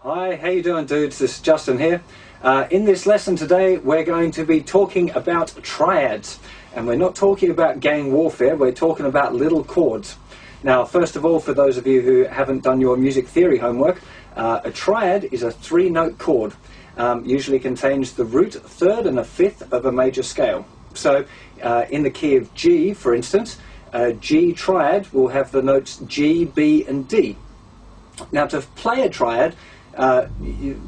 Hi, how you doing, dudes? This is Justin here. In this lesson today we're going to be talking about triads, and we're not talking about gang warfare, we're talking about little chords. Now, first of all, for those of you who haven't done your music theory homework, a triad is a three-note chord. Usually contains the root, third and a fifth of a major scale. So in the key of G, for instance, G triad will have the notes G, B and D. Now, to play a triad,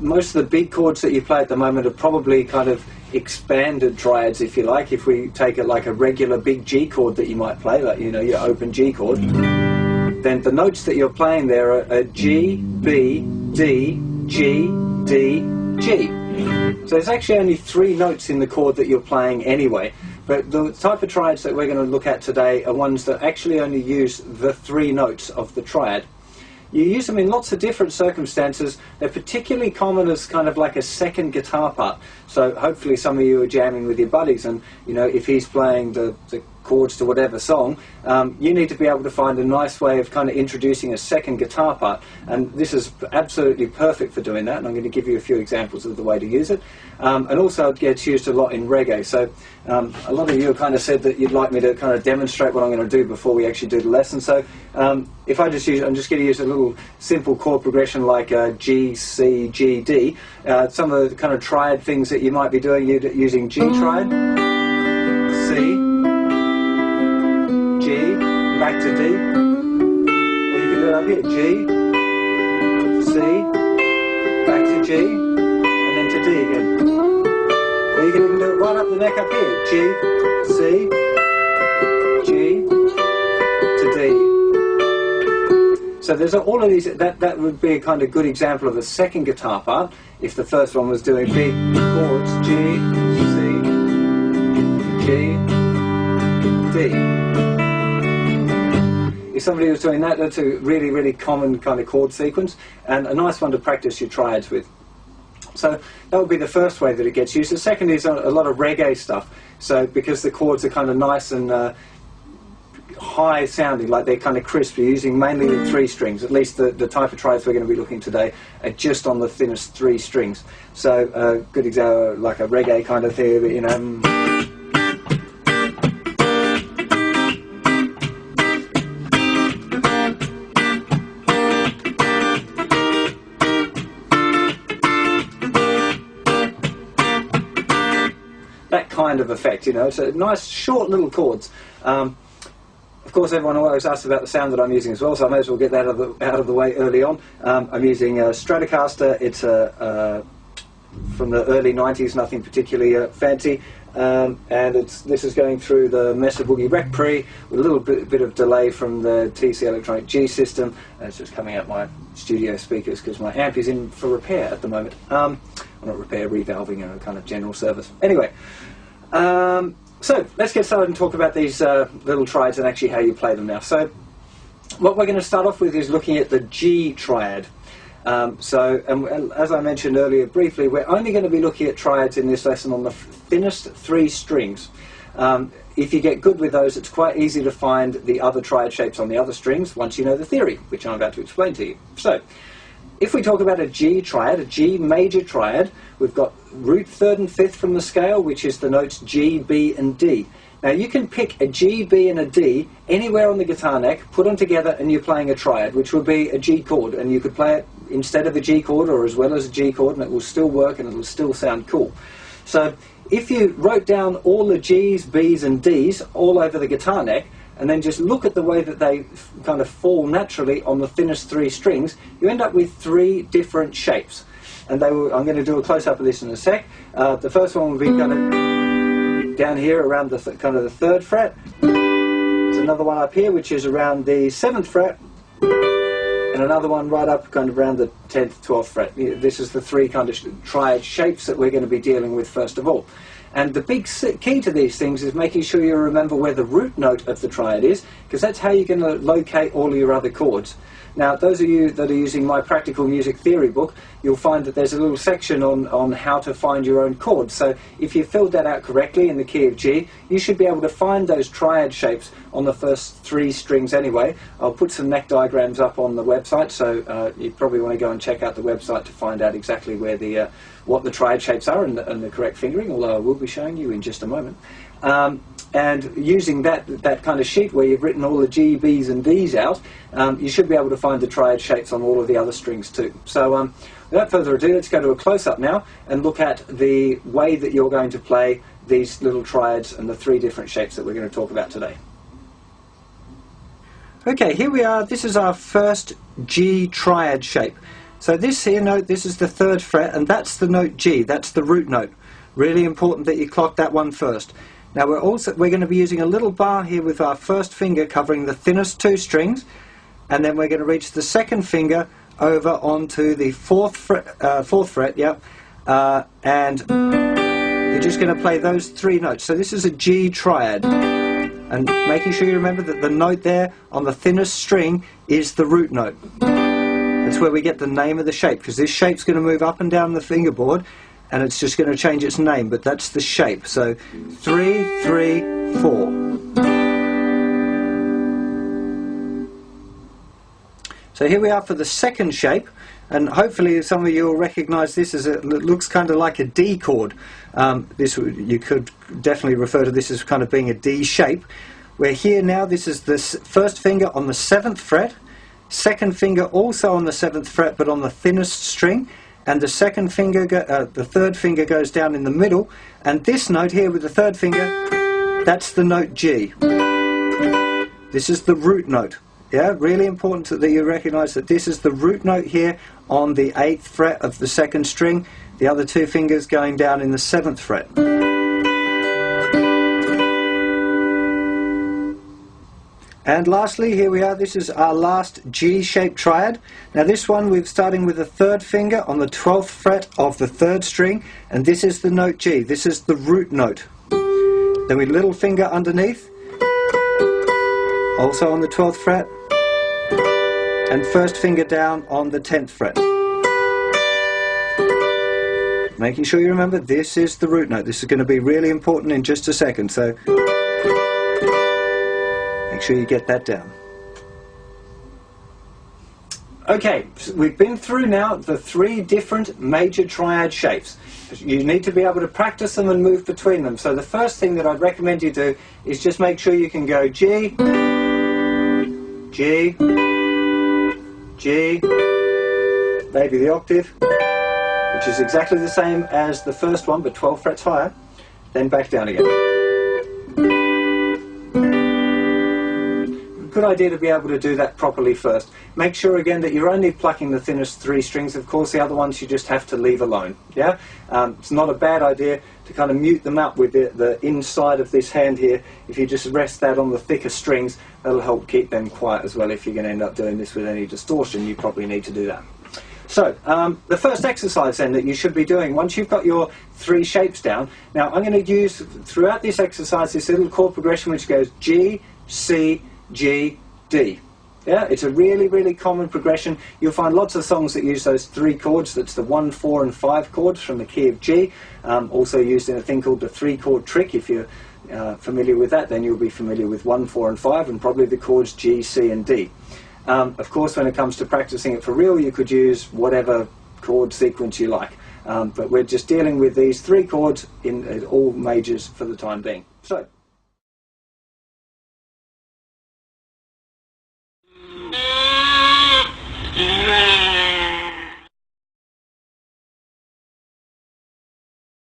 most of the big chords that you play at the moment are probably kind of expanded triads, if you like. If we take it like a regular big G chord that you might play, like, you know, your open G chord, then the notes that you're playing there are G, B, D, G, D, G. So there's actually only three notes in the chord that you're playing anyway. But the type of triads that we're going to look at today are ones that actually only use the three notes of the triad. You use them in lots of different circumstances. They're particularly common as kind of like a second guitar part. So hopefully some of you are jamming with your buddies, and you know, if he's playing the chords to whatever song, you need to be able to find a nice way of kind of introducing a second guitar part. And this is absolutely perfect for doing that, and I'm going to give you a few examples of the way to use it. And also it gets used a lot in reggae. So a lot of you have kind of said that you'd like me to kind of demonstrate what I'm going to do before we actually do the lesson. So if I just use, I'm just going to use a little simple chord progression like G, C, G, D. Some of the kind of triad things that you might be doing, using G triad, C, G, back to D, or you can do it up here, G, C, back to G, and then to D again. Or you can even do it right up the neck up here, G, C, G, to D. So there's all of these, that would be a kind of good example of a second guitar part, if the first one was doing big chords, G, C, G, D. If somebody was doing that, that's a really, really common kind of chord sequence, and a nice one to practice your triads with. So that would be the first way that it gets used. The second is a lot of reggae stuff. So because the chords are kind of nice and high sounding, like they're kind of crisp, you're using mainly the three strings. At least the type of triads we're going to be looking today are just on the thinnest three strings. So good example, like a reggae kind of thing, you know. That kind of effect, you know. So nice short little chords. Of course, everyone always asks about the sound that I'm using as well, so I may as well get that out of the way early on. I'm using a Stratocaster. It's from the early 90s, nothing particularly fancy, and this is going through the Mesa Boogie Rec Pre with a little bit of delay from the TC Electronic G system. It's just coming out my studio speakers because my amp is in for repair at the moment. Well, not repair, revalving, and a kind of general service. Anyway. So let's get started and talk about these little triads and actually how you play them now. So what we're going to start off with is looking at the G triad. As I mentioned earlier briefly, we're only going to be looking at triads in this lesson on the thinnest three strings. If you get good with those, it's quite easy to find the other triad shapes on the other strings once you know the theory, which I'm about to explain to you. So if we talk about a G triad, a G major triad, we've got root, third and fifth from the scale, which is the notes G, B and D. Now you can pick a G, B and a D anywhere on the guitar neck, put them together and you're playing a triad, which would be a G chord, and you could play it instead of a G chord or as well as a G chord, and it will still work and it will still sound cool. So if you wrote down all the G's, B's and D's all over the guitar neck, and then just look at the way that they kind of fall naturally on the thinnest three strings, you end up with three different shapes. And I'm going to do a close-up of this in a sec. The first one will be kind of down here around the kind of the 3rd fret. There's another one up here which is around the 7th fret, and another one right up kind of around the 10th, 12th fret. This is the three kind of triad shapes that we're going to be dealing with first of all. And the big key to these things is making sure you remember where the root note of the triad is, because that's how you're going to locate all of your other chords. Now, those of you that are using my practical music theory book, you'll find that there's a little section on how to find your own chords. So if you filled that out correctly in the key of G, you should be able to find those triad shapes on the first 3 strings anyway. I'll put some neck diagrams up on the website, so you probably want to go and check out the website to find out exactly where the what the triad shapes are and the correct fingering, although I will be showing you in just a moment. And using that kind of sheet where you've written all the G, B's and D's out, you should be able to find the triad shapes on all of the other strings too. So without further ado, let's go to a close-up now and look at the way that you're going to play these little triads and the 3 different shapes that we're going to talk about today. Okay, here we are. This is our first G triad shape. So this here note, this is the 3rd fret, and that's the note G, that's the root note. Really important that you clock that one first. Now we're going to be using a little bar here with our first finger covering the thinnest 2 strings, and then we're going to reach the 2nd finger over onto the 4th fret, yep, and you're just going to play those 3 notes. So this is a G triad, and making sure you remember that the note there on the thinnest string is the root note. That's where we get the name of the shape, because this shape's going to move up and down the fingerboard, and it's just going to change its name, but that's the shape. So 3, 3, 4. So here we are for the 2nd shape, and hopefully some of you will recognize this as it looks kind of like a D chord. You could definitely refer to this as kind of being a D shape. We're here now, this is the 1st finger on the 7th fret, 2nd finger also on the 7th fret but on the thinnest string, and the 2nd finger, the 3rd finger goes down in the middle, and this note here with the 3rd finger, that's the note G. This is the root note. Yeah, really important that you recognize that this is the root note here on the 8th fret of the 2nd string, the other 2 fingers going down in the 7th fret. And lastly, here we are, this is our last G-shaped triad. Now this one we're starting with the 3rd finger on the 12th fret of the 3rd string, and this is the note G, this is the root note. Then we little finger underneath, also on the 12th fret, and 1st finger down on the 10th fret. Making sure you remember this is the root note. This is going to be really important in just a second, so make sure you get that down. Okay, so we've been through now the 3 different major triad shapes. You need to be able to practice them and move between them. So the first thing that I'd recommend you do is just make sure you can go G, G, G, maybe the octave, which is exactly the same as the first one but 12 frets higher, then back down again. Good idea to be able to do that properly first. Make sure again that you're only plucking the thinnest 3 strings. Of course the other ones you just have to leave alone. Yeah, it's not a bad idea to kind of mute them up with the inside of this hand here. If you just rest that on the thicker strings, that'll help keep them quiet as well. If you're going to end up doing this with any distortion, you probably need to do that. So the first exercise then that you should be doing once you've got your 3 shapes down. Now I'm going to use throughout this exercise this little chord progression which goes G, C, G, D. Yeah, it's a really, really common progression. You'll find lots of songs that use those 3 chords. That's the 1, 4 and 5 chords from the key of G. Also used in a thing called the 3-chord trick. If you're familiar with that, then you'll be familiar with 1, 4 and 5 and probably the chords G, C and D. Of course, when it comes to practicing it for real, you could use whatever chord sequence you like. But we're just dealing with these 3 chords in all majors for the time being. So